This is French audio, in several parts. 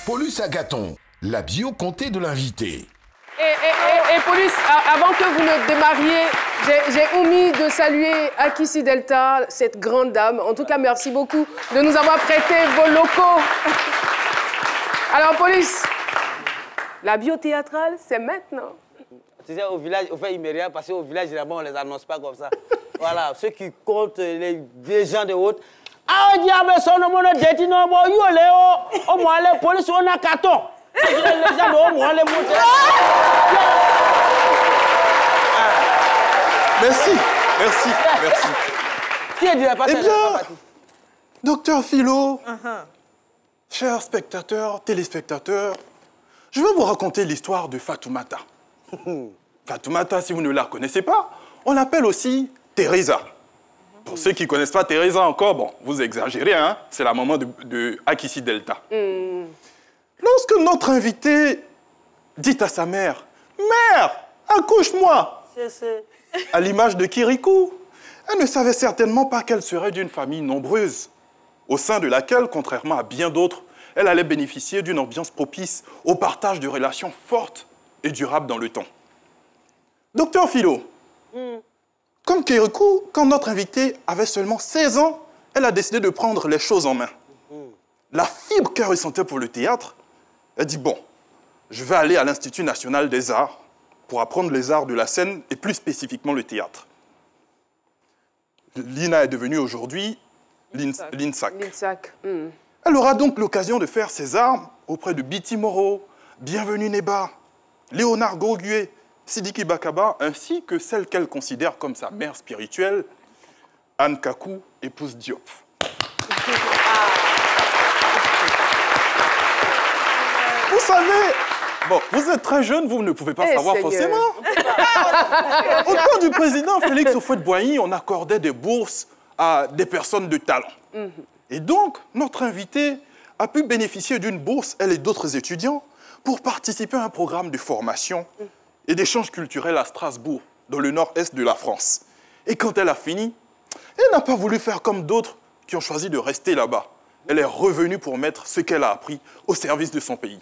Paulus Agathon, la bio-comté de l'invité. Et Paulus, avant que vous ne démarriez, j'ai omis de saluer Akissi Delta, cette grande dame. En tout cas, merci beaucoup de nous avoir prêté vos locaux. Alors, Paulus, la bio-théâtrale, c'est maintenant. Tu sais, au village, au fait, il ne met rien parce qu'au village, généralement, on ne les annonce pas comme ça. Voilà, ceux qui comptent les gens de haute. Ah, on dit, son nom, on a dit, non, bon, au moins, les policiers, on a carton. Les gens, au moins, les montées. Merci, merci, merci. Eh bien, docteur Philo, chers spectateurs, téléspectateurs, je vais vous raconter l'histoire de Fatoumata. Fatoumata, si vous ne la connaissez pas, on l'appelle aussi Teresa. Pour ceux qui ne connaissent pas Teresa encore, bon, vous exagérez, hein, c'est la maman de Akissi Delta. Lorsque notre invité dit à sa mère, « Mère, accouche-moi !» À l'image de Kirikou, elle ne savait certainement pas qu'elle serait d'une famille nombreuse, au sein de laquelle, contrairement à bien d'autres, elle allait bénéficier d'une ambiance propice au partage de relations fortes et durables dans le temps. Docteur Philo, comme Kirikou, quand notre invité avait seulement 16 ans, elle a décidé de prendre les choses en main. La fibre qu'elle ressentait pour le théâtre, elle dit, bon, je vais aller à l'Institut national des arts pour apprendre les arts de la scène et plus spécifiquement le théâtre. L'INA est devenue aujourd'hui l'INSAC. Elle aura donc l'occasion de faire ses armes auprès de Biti Moro, Bienvenue Neba, Léonard Gogué, Sidiki Bakaba, ainsi que celle qu'elle considère comme sa mère spirituelle, Anne Kakou, épouse Diop. Vous savez, bon, vous êtes très jeune, vous ne pouvez pas savoir forcément. Au temps du président Félix Houphouët-Boigny, on accordait des bourses à des personnes de talent. Et donc, notre invité a pu bénéficier d'une bourse, elle et d'autres étudiants, pour participer à un programme de formation et d'échange culturel à Strasbourg, dans le nord-est de la France. Et quand elle a fini, elle n'a pas voulu faire comme d'autres qui ont choisi de rester là-bas. Elle est revenue pour mettre ce qu'elle a appris au service de son pays.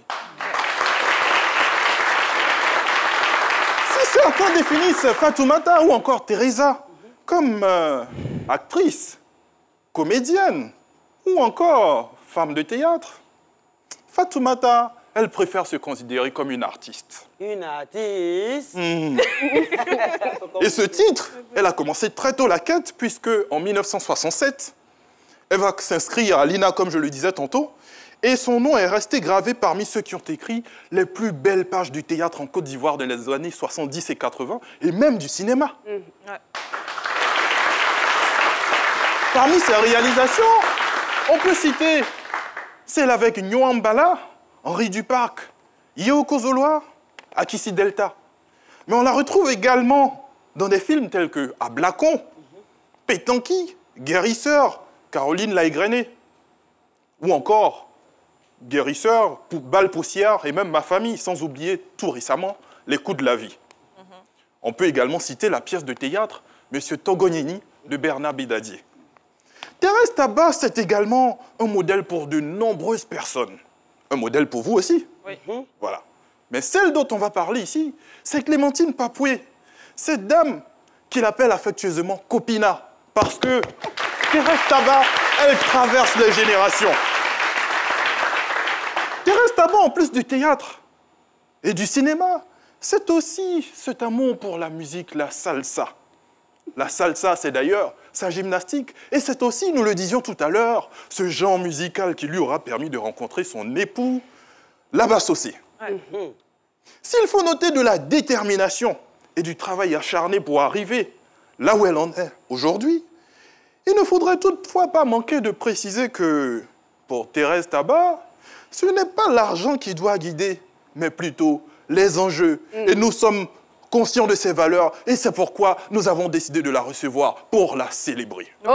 Si certains définissent Fatoumata ou encore Teresa comme actrice, comédienne ou encore femme de théâtre, Fatoumata, elle préfère se considérer comme une artiste. Une artiste. Et ce titre, elle a commencé très tôt la quête, puisque en 1967, elle va s'inscrire à l'INA, comme je le disais tantôt, et son nom est resté gravé parmi ceux qui ont écrit les plus belles pages du théâtre en Côte d'Ivoire dans les années 70 et 80, et même du cinéma. Parmi ses réalisations, on peut citer celle avec Nyouambala, Henri Duparc, Yéoko Zoloa, Akissi Delta. Mais on la retrouve également dans des films tels que Ablakon, Pétanqui, Guérisseur, Caroline Laigrené, ou encore Guérisseur, Balle Poussière et même Ma famille, sans oublier tout récemment Les coups de la vie. On peut également citer la pièce de théâtre Monsieur Togognini de Bernard Bédadier. Thérèse Tabat, c'est également un modèle pour de nombreuses personnes. Un modèle pour vous aussi. Oui. Voilà. Mais celle dont on va parler ici, c'est Clémentine Papoué. Cette dame qu'il appelle affectueusement Copina. Parce que Thérèse Tabat, elle traverse les générations. Thérèse Tabat, en plus du théâtre et du cinéma, c'est aussi cet amour pour la musique, la salsa. La salsa, c'est d'ailleurs sa gymnastique. Et c'est aussi, nous le disions tout à l'heure, ce genre musical qui lui aura permis de rencontrer son époux, Laba Sossé. S'il faut noter de la détermination et du travail acharné pour arriver là où elle en est aujourd'hui, il ne faudrait toutefois pas manquer de préciser que, pour Thérèse Tabat, ce n'est pas l'argent qui doit guider, mais plutôt les enjeux. Et nous sommes conscients de ses valeurs, et c'est pourquoi nous avons décidé de la recevoir pour la célébrer. Oh!